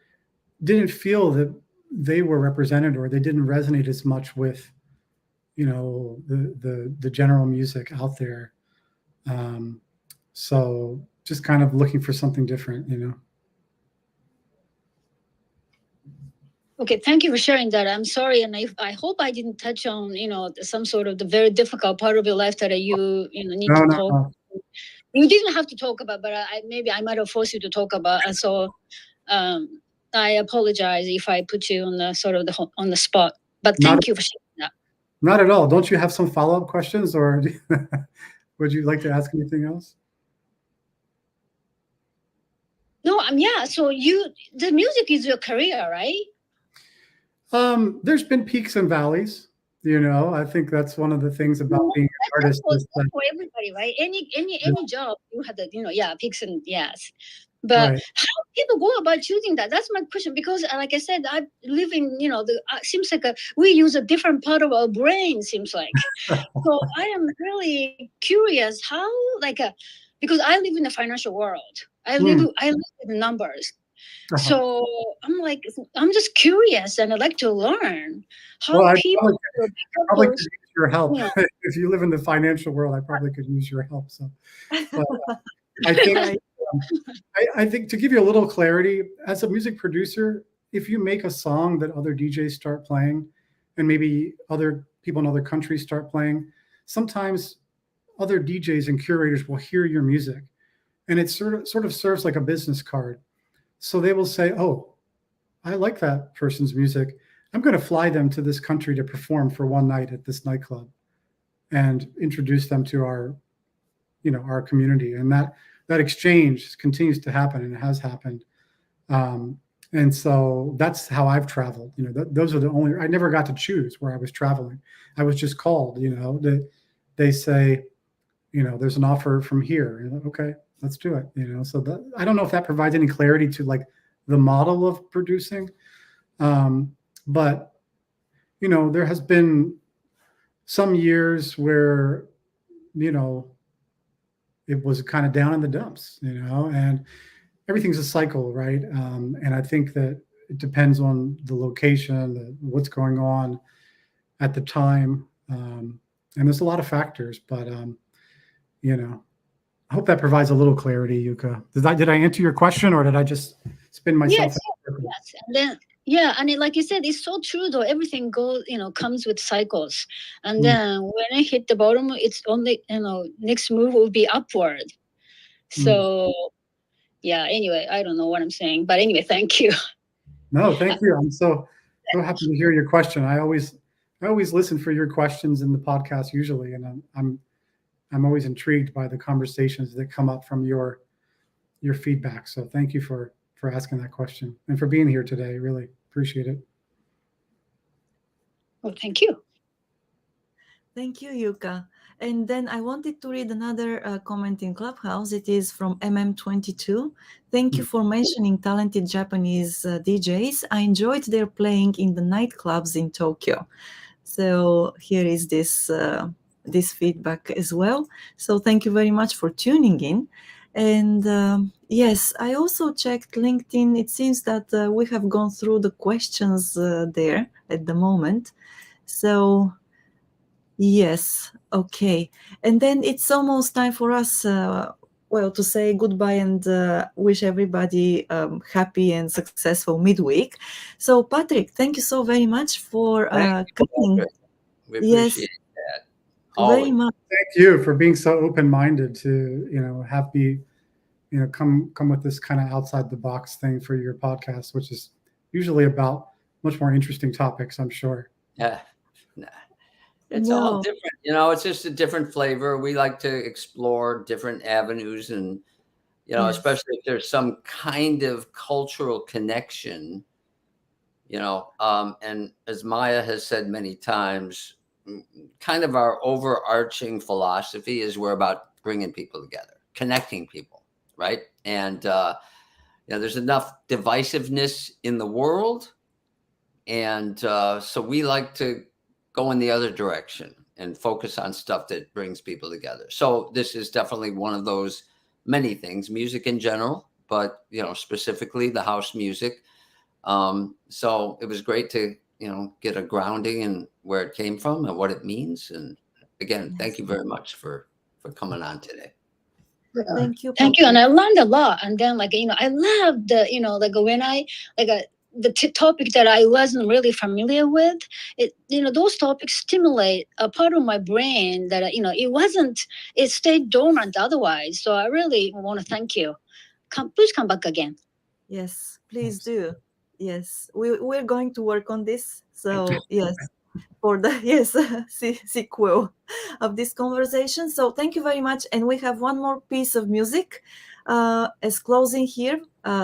didn't feel that they were represented or they didn't resonate as much with, the general music out there. So just kind of looking for something different, Okay, thank you for sharing that. I'm sorry, and I hope I didn't touch on some sort of the very difficult part of your life that you need No, to no, talk. no. You didn't have to talk about, but maybe I might have forced you to talk about. And so I apologize if I put you on the sort of on the spot. But Not thank you for sharing that. not at all. Don't you have some follow-up questions, or would you like to ask anything else? No, yeah. So the music is your career, right? There's been peaks and valleys. I think that's one of the things about being an That's artist is that, for everybody, right? Any job you had the peaks and yes. But right. how people go about choosing that? That's my question because, like I said, I live in seems like we use a different part of our brain. Seems like so. I am really curious how because I live in the financial world. I live with the numbers. So I'm just curious, and I'd like to learn how Well, I people probably could use your help. Yeah. If you live in the financial world, I probably could use your help. So, but, I think I think to give you a little clarity, as a music producer, if you make a song that other DJs start playing, and maybe other people in other countries start playing, sometimes other DJs and curators will hear your music, and it sort of serves like a business card. So they will say, "Oh, I like that person's music. I'm going to fly them to this country to perform for one night at this nightclub and introduce them to our community." And that exchange continues to happen, and it has happened. And so that's how I've traveled. Those are the only. I never got to choose where I was traveling. I was just called. That they say, there's an offer from here. Okay, let's do it. So I don't know if that provides any clarity to like the model of producing, but there has been some years where it was kind of down in the dumps, and everything's a cycle, right? And I think that it depends on the location, what's going on at the time, and there's a lot of factors. But I hope that provides a little clarity, Yuka. Did I answer your question, or did I just spin myself? Yes. And then like you said, it's so true though. Everything comes with cycles, and then when I hit the bottom, it's only next move will be upward. So anyway, I don't know what I'm saying, but anyway, thank you. No, thank you. I'm so happy to hear your question. I always listen for your questions in the podcast usually, and I'm always intrigued by the conversations that come up from your feedback. So thank you for asking that question and for being here today. Really appreciate it. Well, thank you. Thank you, Yuka. And then I wanted to read another comment in Clubhouse. It is from MM22. Thank you for mentioning talented Japanese DJs. I enjoyed their playing in the nightclubs in Tokyo. So here is this feedback as well. So thank you very much for tuning in. And yes, I also checked LinkedIn. It seems that we have gone through the questions there at the moment. So yes, okay. And then it's almost time for us, to say goodbye and wish everybody happy and successful midweek. So Patrick, thank you so very much for coming. We appreciate that. Very much. Thank you for being so open-minded to have me come with this kind of outside the box thing for your podcast, which is usually about much more interesting topics, I'm sure. Yeah. It's all different, it's just a different flavor. We like to explore different avenues and, especially if there's some kind of cultural connection, and as Maya has said many times, kind of our overarching philosophy is we're about bringing people together, connecting people. Right. And, there's enough divisiveness in the world. And so we like to go in the other direction and focus on stuff that brings people together. So this is definitely one of those many things, music in general, but, specifically the house music. So it was great to, get a grounding in where it came from and what it means. And again, thank you very much for coming on today. Thank you. And I learned a lot. And then I love the when I the topic that I wasn't really familiar with, those topics stimulate a part of my brain that, it stayed dormant otherwise. So I really want to thank you. Please come back again. Yes, please do. Yes, we're going to work on this. So yes, for the sequel of this conversation. So thank you very much. And we have one more piece of music as closing here.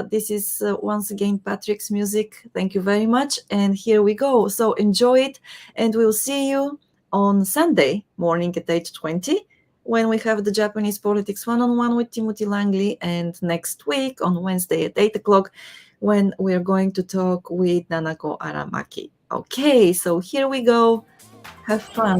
This is once again Patrick's music. Thank you very much. And here we go. So enjoy it. And we'll see you on Sunday morning at 8:20 when we have the Japanese Politics One-on-One with Timothy Langley. And next week on Wednesday at 8 o'clock when we're going to talk with Nanako Aramaki. Okay, so here we go. Have fun.